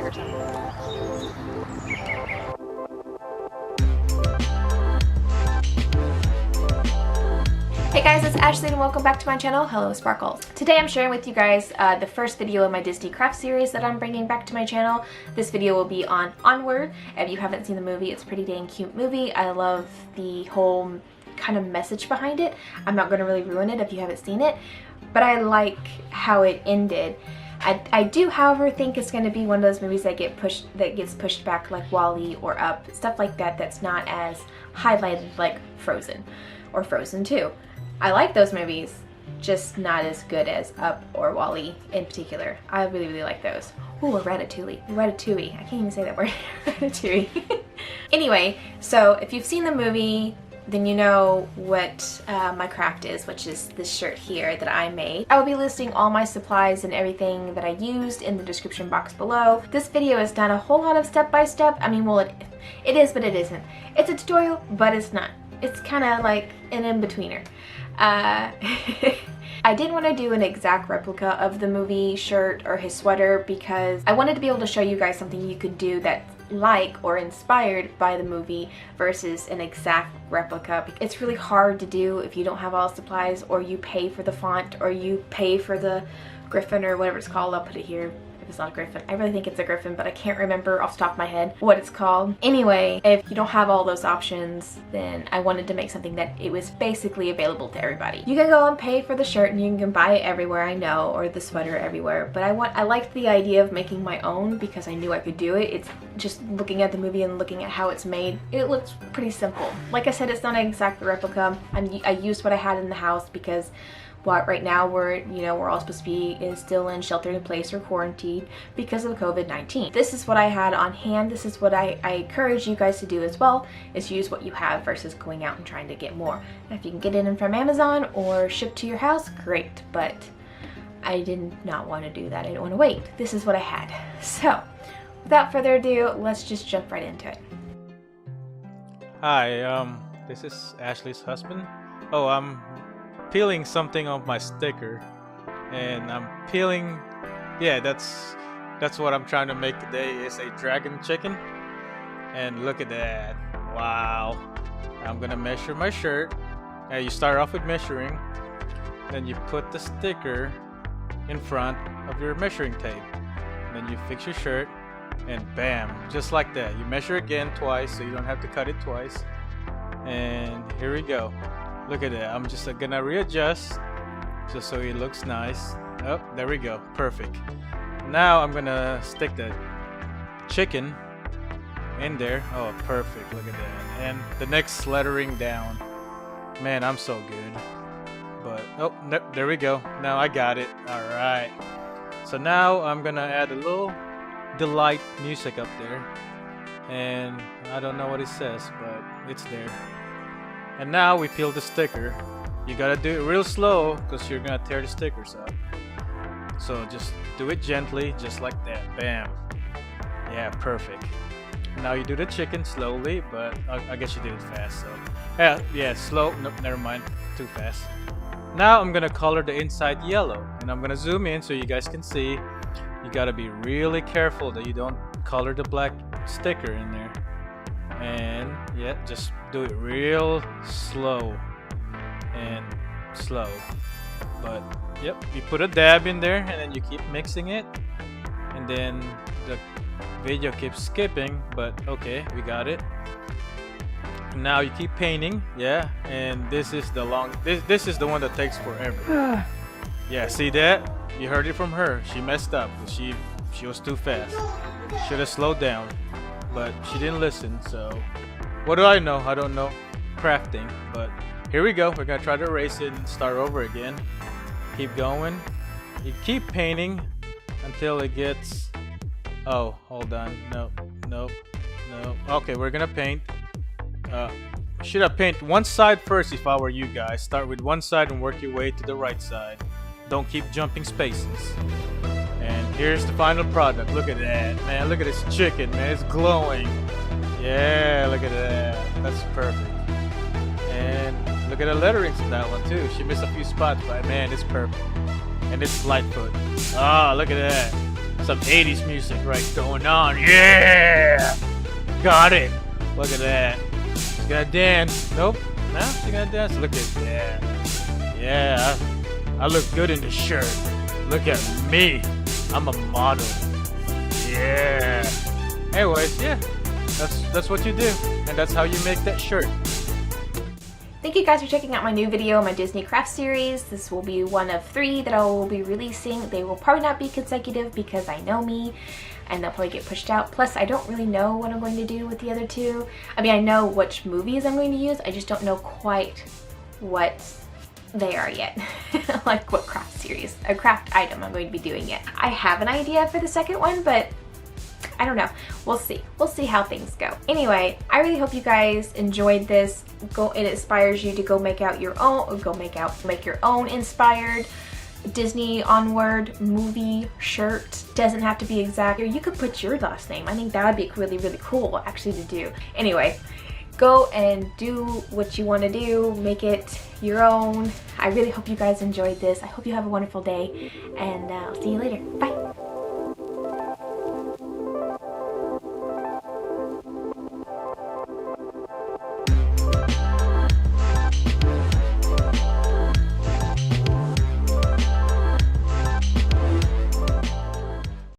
or something. Hey guys, it's Ashley and welcome back to my channel, Hello Sparkles. Today I'm sharing with you guys the first video in my Disney craft series that I'm bringing back to my channel. This video will be on Onward. If you haven't seen the movie, it's a pretty dang cute movie. I love the whole kind of message behind it. I'm not going to really ruin it if you haven't seen it, but I like how it ended. I do, however, think it's going to be one of those movies that gets pushed back like WALL-E or Up, stuff like that that's not as highlighted like Frozen or Frozen 2. I like those movies, just not as good as Up or WALL-E in particular. I really, really like those. Ooh, or Ratatouille. I can't even say that word. Ratatouille. Anyway, so if you've seen the movie, then you know what my craft is, which is this shirt here that I made. I will be listing all my supplies and everything that I used in the description box below. This video is not a whole lot of step-by-step. I mean, well, it is, but it isn't. It's a tutorial, but it's not. It's kind of like an in-betweener. I didn't want to do an exact replica of the movie shirt or his sweater because I wanted to be able to show you guys something you could do that's like or inspired by the movie versus an exact replica. It's really hard to do if you don't have all the supplies, or you pay for the font, or you pay for the griffin or whatever it's called. I'll put it here. It's not a griffin. I really think it's a griffin, but I can't remember off the top of my head what it's called. Anyway, if you don't have all those options, then I wanted to make something that it was basically available to everybody. You can go and pay for the shirt and you can buy it everywhere, I know, or the sweater everywhere, but I liked the idea of making my own because I knew I could do it. It's just looking at the movie and looking at how it's made, it looks pretty simple. Like I said, it's not an exact replica. I used what I had in the house because right now we're all supposed to be still in shelter in place or quarantined because of COVID-19. This is what I had on hand. This is what I encourage you guys to do as well, is use what you have versus going out and trying to get more. And if you can get it in from Amazon or shipped to your house, great, but I did not want to do that. I didn't want to wait. This is what I had. So without further ado, let's just jump right into it. Hi, this is Ashley's husband. Oh, I'm peeling something off my sticker, and I'm peeling, yeah, that's what I'm trying to make today, is a dragon chicken. And look at that, wow. I'm gonna measure my shirt. Now you start off with measuring, then you put the sticker in front of your measuring tape, then you fix your shirt, and bam, just like that. You measure again twice so you don't have to cut it twice, and here we go. Look at that. I'm just gonna readjust just so it looks nice. Oh, there we go. Perfect. Now I'm gonna stick the chicken in there. Oh, perfect. Look at that. And the next lettering down. Man, I'm so good. But, oh, no, there we go. Now I got it. Alright. So now I'm gonna add a little delight music up there. And I don't know what it says, but it's there. And now we peel the sticker. You gotta do it real slow because you're gonna tear the stickers up. So just do it gently, just like that. Bam. Yeah, perfect. Now you do the chicken slowly, but I guess you did it fast. So yeah, slow. Nope, never mind. Too fast. Now I'm gonna color the inside yellow, and I'm gonna zoom in so you guys can see. You gotta be really careful that you don't color the black sticker in there. And yeah, just do it real slow and slow. But yep, you put a dab in there and then you keep mixing it, and then the video keeps skipping, but okay, we got it. Now you keep painting, yeah, and this is the this is the one that takes forever. Yeah, see that? You heard it from her. She messed up. She was too fast. Should have slowed down. But she didn't listen, so what do I know? I don't know crafting, but here we go. We're gonna try to erase it and start over again. Keep going. You keep painting until it gets, oh, hold on, no. Okay, we're gonna paint. Should I paint one side first if I were you guys? Start with one side and work your way to the right side. Don't keep jumping spaces. And here's the final product. Look at that, man. Look at this chicken, man. It's glowing. Yeah, look at that. That's perfect. And look at the letterings in that one too. She missed a few spots, but man, it's perfect. And it's Lightfoot. Ah, look at that. Some 80s music right going on. Yeah! Got it. Look at that. She's gonna dance. Nope. No, she's gonna dance. Look at that. Yeah. I look good in the shirt. Look at me. I'm a model. Yeah. Anyways, yeah. That's what you do. And that's how you make that shirt. Thank you guys for checking out my new video, my Disney craft series. This will be one of 3 that I will be releasing. They will probably not be consecutive because I know me and they'll probably get pushed out. Plus, I don't really know what I'm going to do with the other 2. I mean, I know which movies I'm going to use. I just don't know quite what they are yet. Like what craft series, a craft item I'm going to be doing yet. I have an idea for the second one, but I don't know. We'll see. We'll see how things go. Anyway, I really hope you guys enjoyed this. It inspires you to go make out your own, make your own inspired Disney Onward movie shirt. Doesn't have to be exact. Or you could put your last name. I think that would be really, really cool actually to do. Anyway, go and do what you want to do. Make it your own. I really hope you guys enjoyed this. I hope you have a wonderful day, and I'll see you later. Bye.